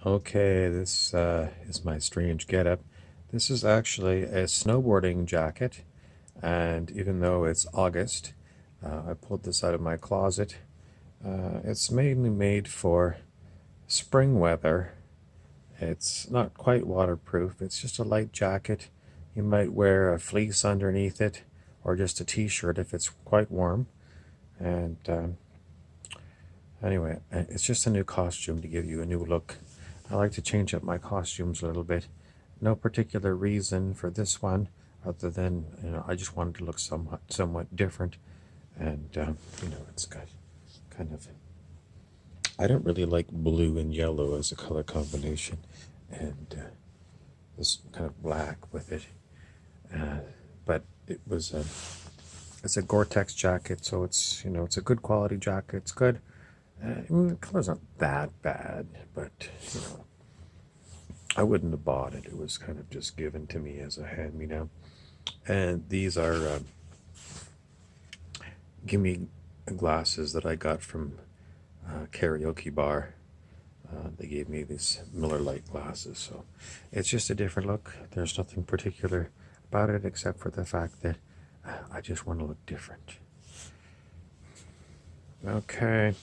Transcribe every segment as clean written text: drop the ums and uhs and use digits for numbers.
Okay, this is my strange getup. This is actually a snowboarding jacket, and even though it's August, I pulled this out of my closet. It's mainly made for spring weather. It's not quite waterproof, it's just a light jacket. You might wear a fleece underneath it, or just a t-shirt if it's quite warm. And anyway, it's just a new costume to give you a new look. I like to change up my costumes a little bit. No particular reason for this one, other than I just wanted to look somewhat different, and it's got kind of. I don't really like blue and yellow as a color combination, and this kind of black with it. But it's a Gore-Tex jacket, so it's a good quality jacket. It's good. The color's not that bad, but I wouldn't have bought it. It was kind of just given to me as a hand-me-down. And these are gimme glasses that I got from karaoke bar. They gave me these Miller Lite glasses, so it's just a different look. There's nothing particular about it except for the fact that I just want to look different. Okay.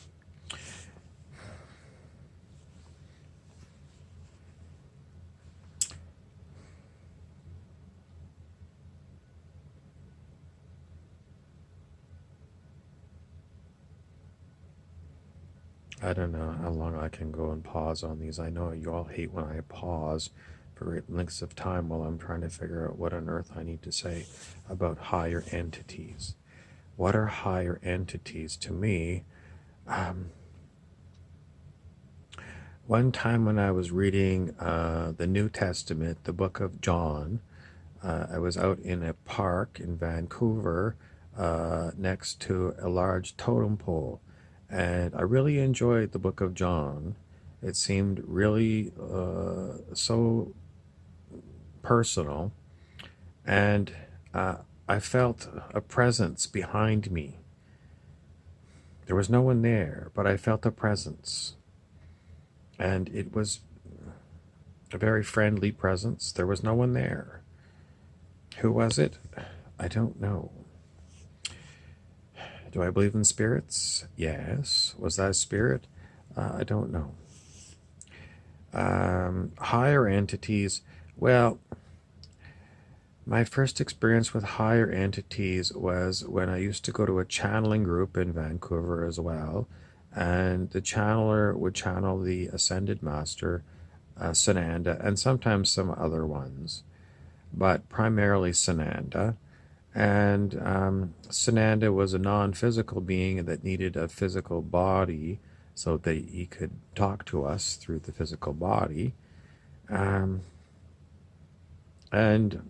I don't know how long I can go and pause on these. I know you all hate when I pause for great lengths of time while I'm trying to figure out what on earth I need to say about higher entities. What are higher entities to me? One time when I was reading the New Testament, the book of John, I was out in a park in Vancouver next to a large totem pole, and I really enjoyed the book of John. It seemed really so personal, and I felt a presence behind me. There was no one there, but I felt a presence, and it was a very friendly presence. There was no one there. Who was it? I don't know. Do I believe in spirits? Yes. Was that a spirit? I don't know. Higher entities. Well, my first experience with higher entities was when I used to go to a channeling group in Vancouver as well, and the channeler would channel the Ascended Master, Sananda, and sometimes some other ones, but primarily Sananda. And Sananda was a non-physical being that needed a physical body so that he could talk to us through the physical body. Um, and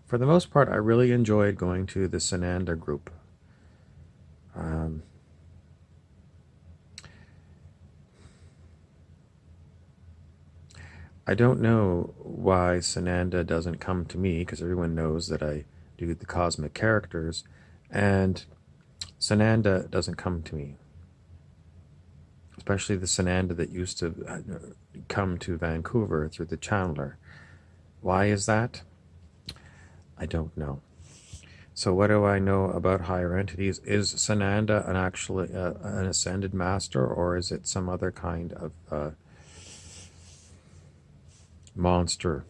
for the most part, I really enjoyed going to the Sananda group. Um, I don't know why Sananda doesn't come to me, because everyone knows that I do the cosmic characters, and Sananda doesn't come to me, especially the Sananda that used to come to Vancouver through the channeler. Why is that? I don't know. So what do I know about higher entities? Is Sananda an ascended master, or is it some other kind of monster?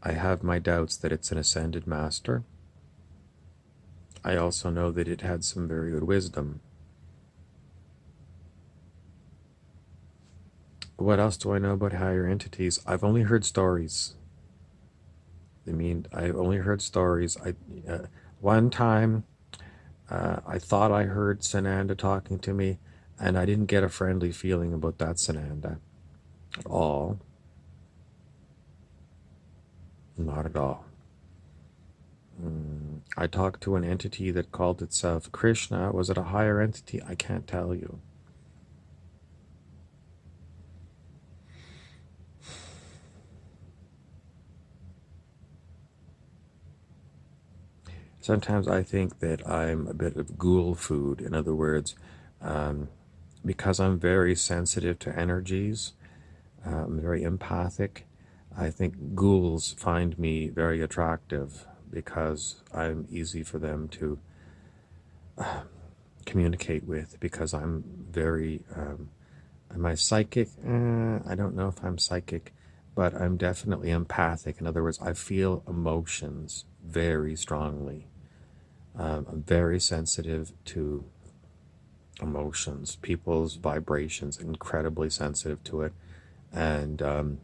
I have my doubts that it's an ascended master. I also know that it had some very good wisdom. What else do I know about higher entities? I've only heard stories. I've only heard stories. One time, I thought I heard Sananda talking to me, and I didn't get a friendly feeling about that Sananda at all. Not at all. I talked to an entity that called itself Krishna. Was it a higher entity? I can't tell you. Sometimes I think that I'm a bit of ghoul food. In other words, because I'm very sensitive to energies, I'm very empathic. I think ghouls find me very attractive because I'm easy for them to communicate with, because I'm very, am I psychic? I don't know if I'm psychic, but I'm definitely empathic. In other words, I feel emotions very strongly. I'm very sensitive to emotions, people's vibrations, incredibly sensitive to it. And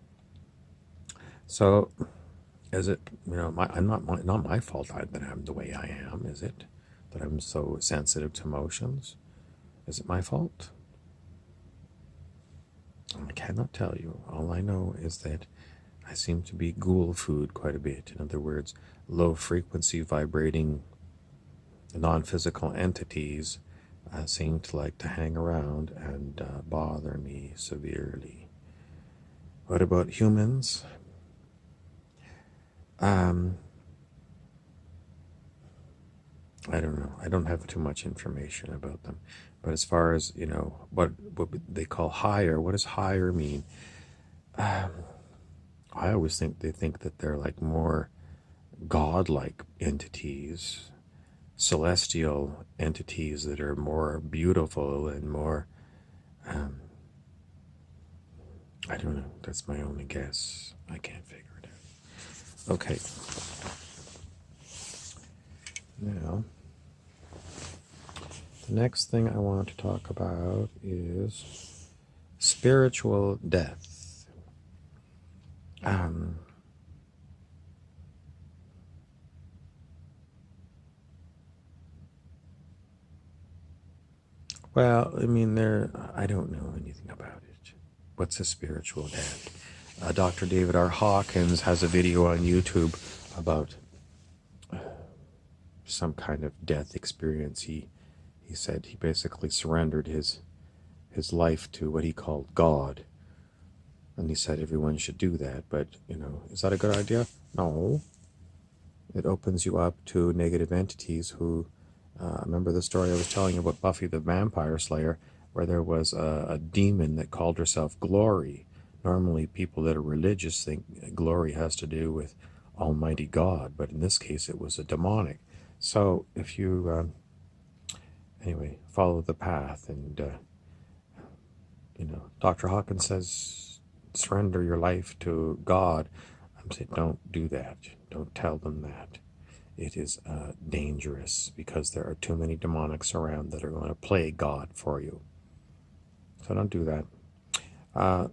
so, is it, I'm not my fault that I'm the way I am, is it? That I'm so sensitive to emotions? Is it my fault? I cannot tell you. All I know is that I seem to be ghoul food quite a bit. In other words, low frequency vibrating non physical entities seem to like to hang around and bother me severely. What about humans? Um, I don't know. I don't have too much information about them. But as far as, what they call higher, what does higher mean? I always think they think that they're like more godlike entities, celestial entities that are more beautiful and more, I don't know. That's my only guess. I can't figure it out. Okay. Now, the next thing I want to talk about is spiritual death. Um, well, I mean, I don't know anything about it. What's a spiritual death? Dr. David R. Hawkins has a video on YouTube about some kind of death experience. He said he basically surrendered his life to what he called God, and he said everyone should do that. But is that a good idea? No. It opens you up to negative entities who. Remember the story I was telling you about Buffy the Vampire Slayer, where there was a demon that called herself Glory. Normally, people that are religious think glory has to do with Almighty God, but in this case, it was a demonic. So, if you anyway follow the path, and Dr. Hawkins says surrender your life to God. I'm saying don't do that. Don't tell them that. It is dangerous because there are too many demonics around that are going to play God for you. So don't do that.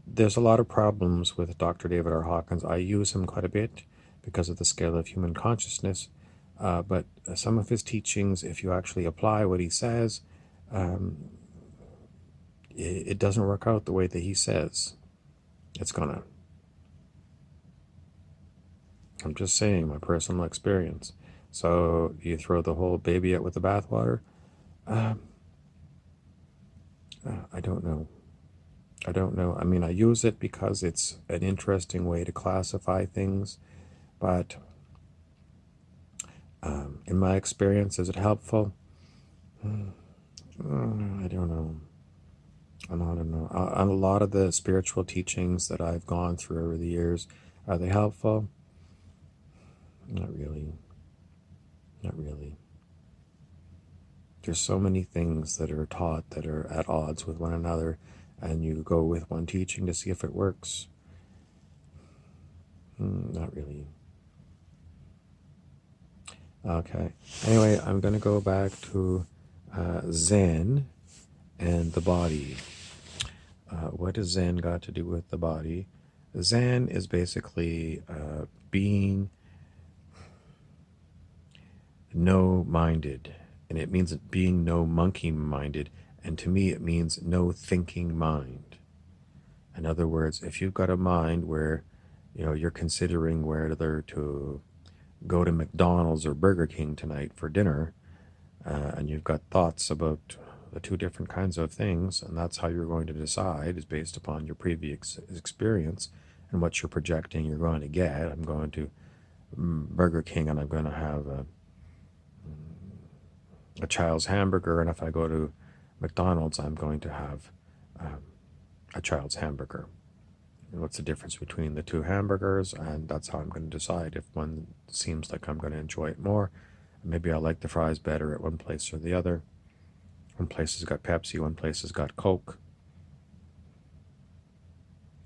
There's a lot of problems with Dr. David R. Hawkins. I use him quite a bit because of the scale of human consciousness. But some of his teachings, if you actually apply what he says, it doesn't work out the way that he says it's gonna. I'm just saying my personal experience. So you throw the whole baby out with the bathwater? I don't know. I don't know. I mean, I use it because it's an interesting way to classify things, but in my experience, is it helpful? I don't know. I don't know. A lot of the spiritual teachings that I've gone through over the years, are they helpful? Not really. Not really. There's so many things that are taught that are at odds with one another, and you go with one teaching to see if it works. Not really. Okay. Anyway, I'm going to go back to Zen and the body. What does Zen got to do with the body? Zen is basically being no-minded, and it means being no monkey-minded, and to me it means no thinking mind. In other words, if you've got a mind where you're considering whether to go to McDonald's or Burger King tonight for dinner, and you've got thoughts about the two different kinds of things, and that's how you're going to decide, is based upon your previous experience and what you're projecting you're going to get. I'm going to Burger King and I'm going to have a child's hamburger, and if I go to McDonald's, I'm going to have a child's hamburger. What's the difference between the two hamburgers? And that's how I'm going to decide if one seems like I'm going to enjoy it more. Maybe I like the fries better at one place or the other. One place has got Pepsi, one place has got Coke.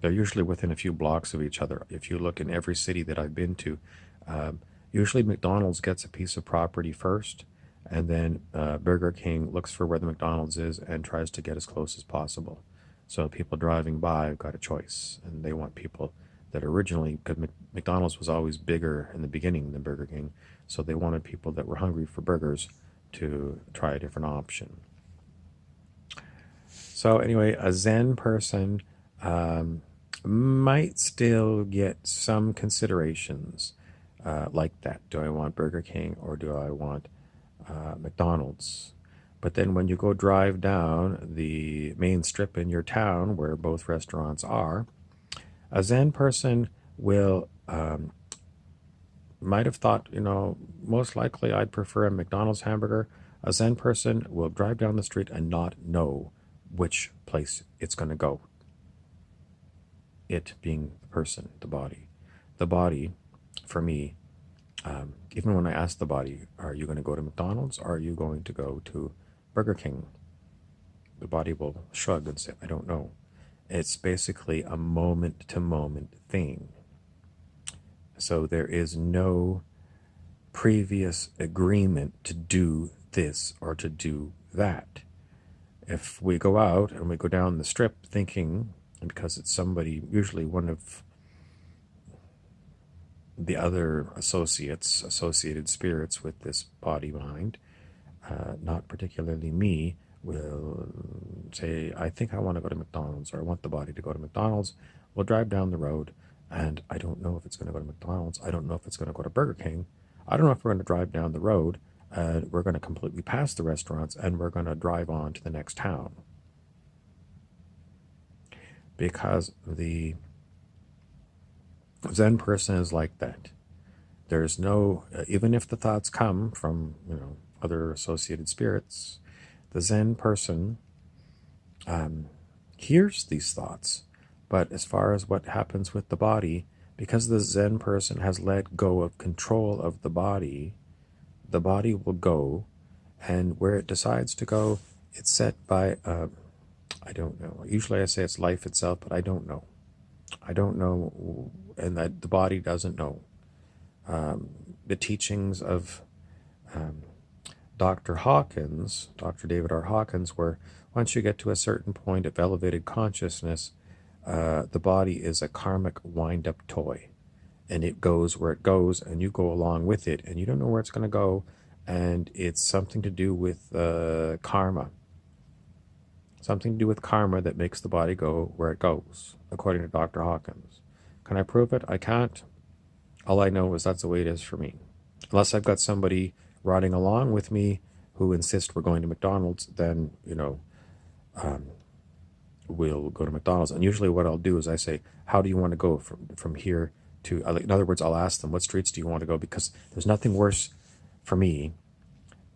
They're usually within a few blocks of each other. If you look in every city that I've been to, usually McDonald's gets a piece of property first, and then Burger King looks for where the McDonald's is and tries to get as close as possible. So people driving by have got a choice, and they want people that originally, because McDonald's was always bigger in the beginning than Burger King, so they wanted people that were hungry for burgers to try a different option. So anyway, a Zen person might still get some considerations like that. Do I want Burger King or do I want McDonald's? But then when you go drive down the main strip in your town where both restaurants are, a Zen person will might have thought, most likely I'd prefer a McDonald's hamburger. A Zen person will drive down the street and not know which place it's going to go. It being the person, the body. The body, for me, even when I ask the body, are you going to go to McDonald's or are you going to go to Burger King? The body will shrug and say, I don't know. It's basically a moment to moment thing. So there is no previous agreement to do this or to do that. If we go out and we go down the strip thinking, because it's somebody, usually one of the other associated spirits with this body mind, not particularly me, will say, I think I want to go to McDonald's, or I want the body to go to McDonald's. We'll drive down the road, and I don't know if it's going to go to McDonald's. I don't know if it's going to go to Burger King. I don't know if we're going to drive down the road, and we're going to completely pass the restaurants, and we're going to drive on to the next town. Because the Zen person is like that. There's no, even if the thoughts come from, other associated spirits, the Zen person hears these thoughts. But as far as what happens with the body, because the Zen person has let go of control of the body will go, and where it decides to go, it's set by, I don't know. Usually I say it's life itself, but I don't know. I don't know, and that the body doesn't know. The teachings of Dr. Hawkins, Dr. David R. Hawkins, where once you get to a certain point of elevated consciousness, the body is a karmic wind-up toy, and it goes where it goes, and you go along with it, and you don't know where it's going to go, and it's something to do with karma. Something to do with karma that makes the body go where it goes, according to Dr. Hawkins. Can I prove it? I can't. All I know is that's the way it is for me. Unless I've got somebody riding along with me who insists we're going to McDonald's, then, we'll go to McDonald's. And usually what I'll do is I say, how do you want to go from here to, in other words, I'll ask them, what streets do you want to go? Because there's nothing worse for me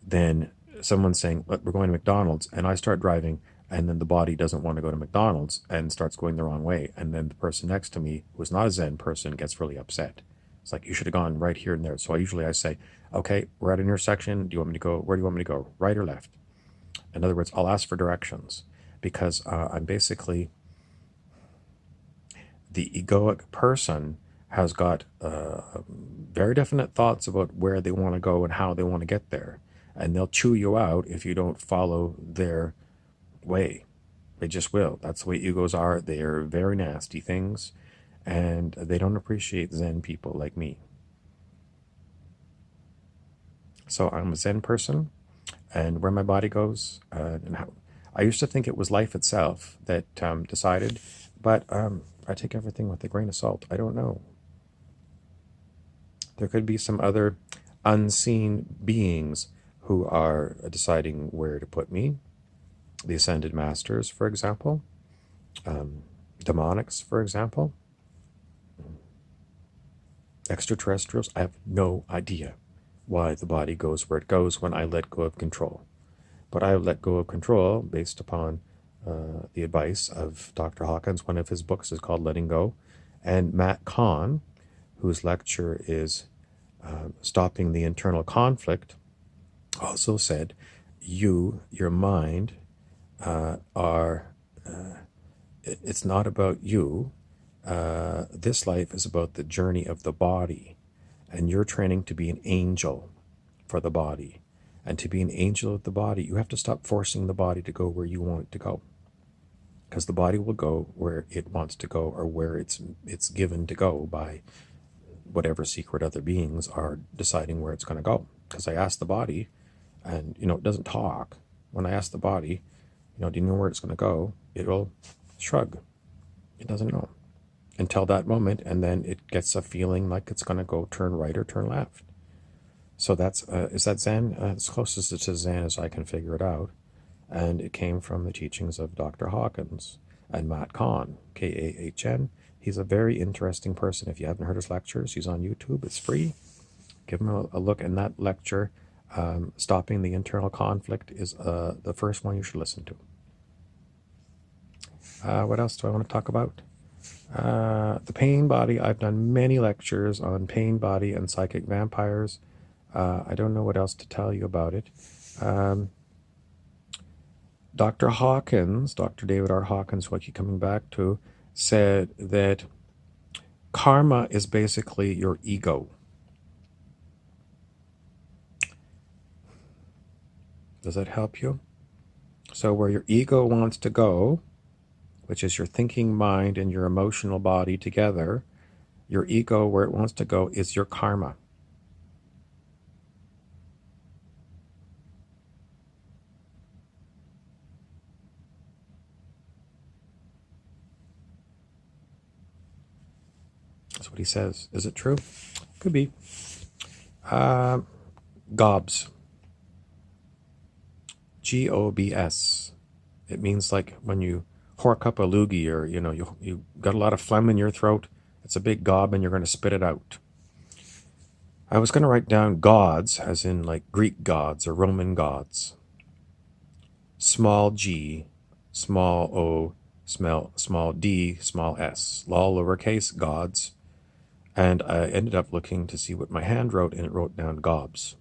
than someone saying, we're going to McDonald's, and I start driving, and then the body doesn't want to go to McDonald's and starts going the wrong way. And then the person next to me, who's not a Zen person, gets really upset. It's like, you should have gone right here and there. So I say, okay, we're at an intersection. Where do you want me to go? Right or left? In other words, I'll ask for directions, because I'm basically, the egoic person has got very definite thoughts about where they want to go and how they want to get there. And they'll chew you out if you don't follow their way. They just will. That's the way egos are. They are very nasty things, and they don't appreciate Zen people like me. So I'm a Zen person, and where my body goes, and how, I used to think it was life itself that decided, but I take everything with a grain of salt. I don't know. There could be some other unseen beings who are deciding where to put me. The Ascended Masters, for example. Demonics, for example. Extraterrestrials. I have no idea why the body goes where it goes when I let go of control. But I let go of control based upon the advice of Dr. Hawkins. One of his books is called Letting Go. And Matt Kahn, whose lecture is Stopping the Internal Conflict, also said, your mind, it's not about you. This life is about the journey of the body, and you're training to be an angel for the body. And to be an angel of the body, you have to stop forcing the body to go where you want it to go, because the body will go where it wants to go, or where it's given to go by whatever secret other beings are deciding where it's going to go. Because I asked the body, and it doesn't talk. When I ask the body, do you know where it's going to go? It'll shrug. It doesn't know until that moment, and then it gets a feeling like it's going to go turn right or turn left. So that's is that Zen? As closest to Zen as I can figure it out. And it came from the teachings of Dr. Hawkins and Matt Kahn, Kahn. He's a very interesting person. If you haven't heard his lectures, he's on YouTube. It's free. Give him a look. And that lecture, Stopping the Internal Conflict, is the first one you should listen to. What else do I want to talk about? The pain body. I've done many lectures on pain body and psychic vampires. I don't know what else to tell you about it. Dr. Hawkins, Dr. David R. Hawkins, who I keep coming back to, said that karma is basically your ego. Does that help you? So where your ego wants to go, which is your thinking mind and your emotional body together, your ego, where it wants to go, is your karma. That's what he says. Is it true? Could be. Gobs. G-O-B-S. It means like when you hork up a loogie, or you got a lot of phlegm in your throat. It's a big gob and you're going to spit it out. I was going to write down gods, as in like Greek gods or Roman gods. Small g, small o, small d, small s. All lowercase gods. And I ended up looking to see what my hand wrote, and it wrote down gobs.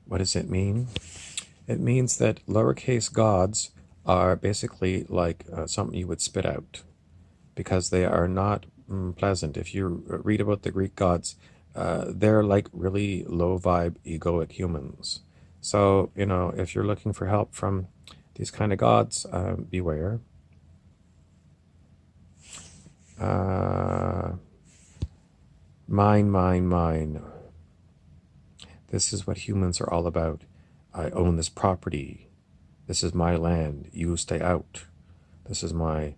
What does it mean? It means that lowercase gods are basically like something you would spit out, because they are not pleasant. If you read about the Greek gods, they're like really low vibe, egoic humans. So, if you're looking for help from these kind of gods, beware. Mine. This is what humans are all about. I own this property. This is my land. You stay out. This is my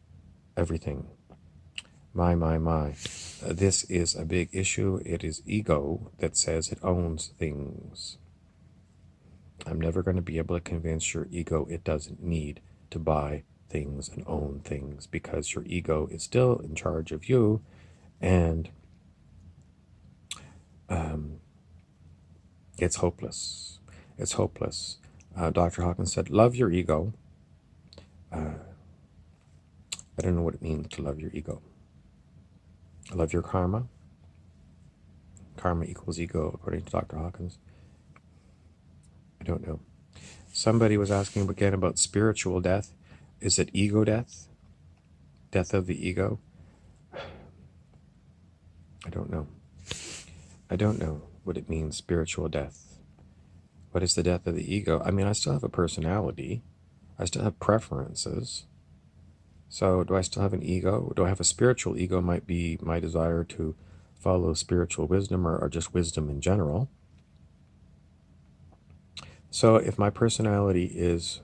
everything. My. This is a big issue. It is ego that says it owns things. I'm never going to be able to convince your ego it doesn't need to buy things and own things, because your ego is still in charge of you, and it's hopeless. It's hopeless. Dr. Hawkins said, love your ego. I don't know what it means to love your ego. Love your karma. Karma equals ego, according to Dr. Hawkins. I don't know. Somebody was asking again about spiritual death. Is it ego death? Death of the ego? I don't know. I don't know what it means, spiritual death. What is the death of the ego? I mean, I still have a personality. I still have preferences. So do I still have an ego? Do I have a spiritual ego? Might be my desire to follow spiritual wisdom, or just wisdom in general. So if my personality is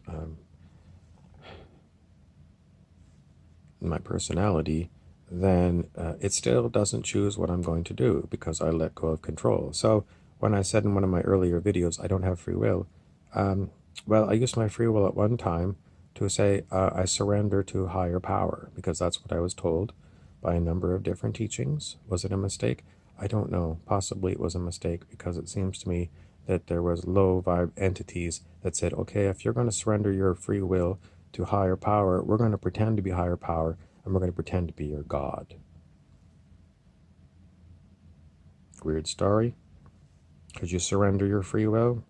my personality, then it still doesn't choose what I'm going to do, because I let go of control. So when I said in one of my earlier videos, I don't have free will, well, I used my free will at one time to say I surrender to higher power, because that's what I was told by a number of different teachings. Was it a mistake? I don't know. Possibly it was a mistake, because it seems to me that there was low vibe entities that said, okay, if you're going to surrender your free will to higher power, we're going to pretend to be higher power, and we're going to pretend to be your God. Weird story. Could you surrender your free will?